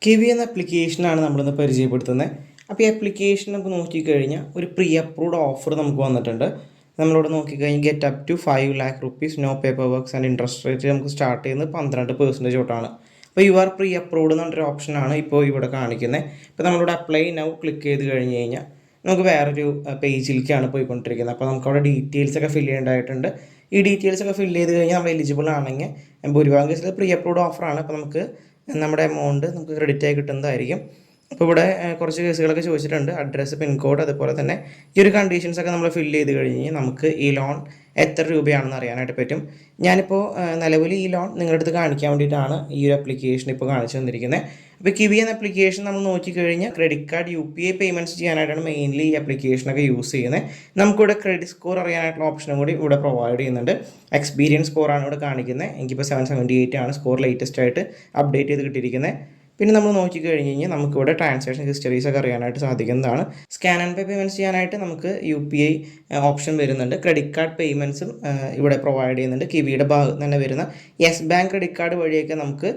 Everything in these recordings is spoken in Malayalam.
കിവി എന്ന ആപ്ലിക്കേഷനാണ് നമ്മളിന്ന് പരിചയപ്പെടുത്തുന്നത്. അപ്പോൾ ഈ ആപ്ലിക്കേഷൻ നമുക്ക് നോക്കിക്കഴിഞ്ഞാൽ ഒരു പ്രീ അപ്രൂവ്ഡ് ഓഫർ നമുക്ക് വന്നിട്ടുണ്ട്. നമ്മളിവിടെ നോക്കിക്കഴിഞ്ഞാൽ get up to 5 lakh rupees no paper works and interest rate നമുക്ക് സ്റ്റാർട്ട് ചെയ്യുന്നത് 12% തൊട്ടാണ്. അപ്പോൾ യു ആർ പ്രീ അപ്രൂവ്ഡ് എന്നൊരു ഓപ്ഷനാണ് ഇപ്പോൾ ഇവിടെ കാണിക്കുന്നത്. ഇപ്പോൾ നമ്മളിവിടെ അപ്ലൈ നൗ ക്ലിക്ക് ചെയ്ത് കഴിഞ്ഞ് കഴിഞ്ഞാൽ നമുക്ക് വേറൊരു പേജിലേക്കാണ് പോയിക്കൊണ്ടിരിക്കുന്നത്. അപ്പോൾ നമുക്കവിടെ ഡീറ്റെയിൽസൊക്കെ ഫില്ല് ചെയ്യേണ്ടതായിട്ടുണ്ട്. ഈ ഡീറ്റെയിൽസൊക്കെ ഫില്ല് ചെയ്ത് കഴിഞ്ഞാൽ നമ്മൾ എലിജിബിൾ ആണെങ്കിൽ ഭൂരിഭാഗം കേസിൽ പ്രീ അപ്രൂവ്ഡ് ഓഫറാണ്. അപ്പോൾ നമുക്ക് നമ്മുടെ എമൗണ്ട് നമുക്ക് ക്രെഡിറ്റ് ആയി കിട്ടുന്നതായിരിക്കും. അപ്പോൾ ഇവിടെ കുറച്ച് കേസുകളൊക്കെ ചോദിച്ചിട്ടുണ്ട്. അഡ്രസ്സ്, പിൻകോഡ്, അതുപോലെ തന്നെ ഈ ഒരു കണ്ടീഷൻസൊക്കെ നമ്മൾ ഫില്ല് ചെയ്ത് കഴിഞ്ഞ് നമുക്ക് ഈ ലോൺ എത്ര രൂപയാണെന്ന് അറിയാനായിട്ട് പറ്റും. ഞാനിപ്പോൾ നിലവിൽ ഈ ലോൺ നിങ്ങളുടെ അടുത്ത് കാണിക്കാൻ വേണ്ടിയിട്ടാണ് ഈ ഒരു ആപ്ലിക്കേഷൻ ഇപ്പോൾ കാണിച്ചു തന്നിരിക്കുന്നത്. അപ്പോൾ കിവി എന്ന ആപ്ലിക്കേഷൻ നമ്മൾ നോക്കിക്കഴിഞ്ഞാൽ ക്രെഡിറ്റ് കാർഡ് UPI പേയ്മെൻറ്റ്സ് ചെയ്യാനായിട്ടാണ് മെയിൻലി ഈ ആപ്ലിക്കേഷനൊക്കെ യൂസ് ചെയ്യുന്നത്. നമുക്കിവിടെ ക്രെഡിറ്റ് സ്കോർ അറിയാനായിട്ടുള്ള ഓപ്ഷനും കൂടി ഇവിടെ പ്രൊവൈഡ് ചെയ്യുന്നുണ്ട്. എക്സ്പീരിയൻസ് സ്കോറാണ് ഇവിടെ കാണിക്കുന്നത്. എനിക്കിപ്പോൾ 778 ആണ് സ്കോർ ലേറ്റസ്റ്റ് ആയിട്ട് അപ്ഡേറ്റ് ചെയ്ത് കിട്ടിയിരിക്കുന്നത്. പിന്നെ നമ്മൾ നോക്കിക്കഴിഞ്ഞ് കഴിഞ്ഞാൽ നമുക്കിവിടെ ട്രാൻസാക്ഷൻ ഹിസ്റ്ററീസൊക്കെ അറിയാനായിട്ട് സാധിക്കുന്നതാണ്. സ്കാൻ ആൻഡ് പേ പേയ്മെൻറ്റ്സ് ചെയ്യാനായിട്ട് നമുക്ക് UPI ഓപ്ഷൻ വരുന്നുണ്ട്. ക്രെഡിറ്റ് കാർഡ് പേയ്മെൻറ്റ്സും ഇവിടെ പ്രൊവൈഡ് ചെയ്യുന്നുണ്ട്. കിവിയുടെ ഭാഗത്ത് തന്നെ വരുന്ന യെസ് ബാങ്ക് ക്രെഡിറ്റ് കാർഡ് വഴിയൊക്കെ നമുക്ക്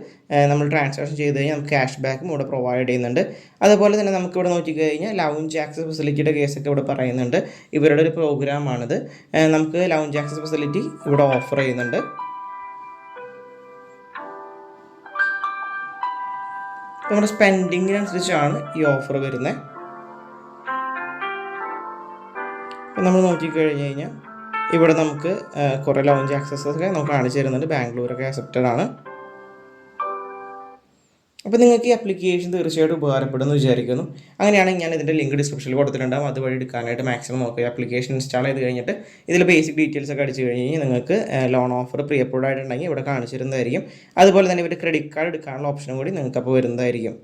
നമ്മൾ ട്രാൻസാക്ഷൻ ചെയ്ത് കഴിഞ്ഞാൽ നമുക്ക് ക്യാഷ് ബാക്കും ഇവിടെ പ്രൊവൈഡ് ചെയ്യുന്നുണ്ട്. അതുപോലെ തന്നെ നമുക്കിവിടെ നോക്കിക്കഴിഞ്ഞാൽ ലൗഞ്ച് ആക്സസ് ഫെസിലിറ്റിയുടെ കേസൊക്കെ ഇവിടെ പറയുന്നുണ്ട്. ഇവരുടെ ഒരു പ്രോഗ്രാമാണിത്. നമുക്ക് ലൗഞ്ച് ആക്സസ് ഫെസിലിറ്റി ഇവിടെ ഓഫർ ചെയ്യുന്നുണ്ട്. നമ്മുടെ സ്പെൻഡിങ്ങിനനുസരിച്ചാണ് ഈ ഓഫർ വരുന്നത്. അപ്പോൾ നമ്മൾ നോക്കിക്കഴിഞ്ഞ് കഴിഞ്ഞാൽ ഇവിടെ നമുക്ക് കുറേ ലോഞ്ച് ആക്സസൊക്കെ നമുക്ക് കാണിച്ചു തരുന്നുണ്ട്. ബാംഗ്ലൂരൊക്കെ അക്സെപ്റ്റഡ് ആണ്. അപ്പോൾ നിങ്ങൾക്ക് ഈ ആപ്ലിക്കേഷൻ തീർച്ചയായിട്ടും ഉപകാരപ്പെടുമെന്ന് വിചാരിക്കുന്നു. അങ്ങനെയാണെങ്കിൽ ഞാൻ ഇതിൻ്റെ ലിങ്ക് ഡിസ്ക്രിപ്ഷനിൽ കൊടുത്തിട്ടുണ്ടാകും. അതുവഴി എടുക്കാനായിട്ട് മാക്സിമം നോക്കുക. ആപ്ലിക്കേഷൻ ഇൻസ്റ്റാൾ ചെയ്ത് കഴിഞ്ഞിട്ട് ഇതിൽ ബേസിക് ഡീറ്റെയിൽസ് ഒക്കെ അടിച്ച് കഴിഞ്ഞ് കഴിഞ്ഞാൽ നിങ്ങൾക്ക് ലോൺ ഓഫർ പ്രീ അപ്രൂവ്ഡ് ആയിട്ടുണ്ടെങ്കിൽ ഇവിടെ കാണിച്ചു തരുന്നതായിരിക്കും. അതുപോലെ തന്നെ ഇവർ ക്രെഡിറ്റ് കാർഡ് എടുക്കാനുള്ള ഓപ്ഷനും കൂടി നിങ്ങൾക്ക് അപ്പോൾ വരുന്നതായിരിക്കും.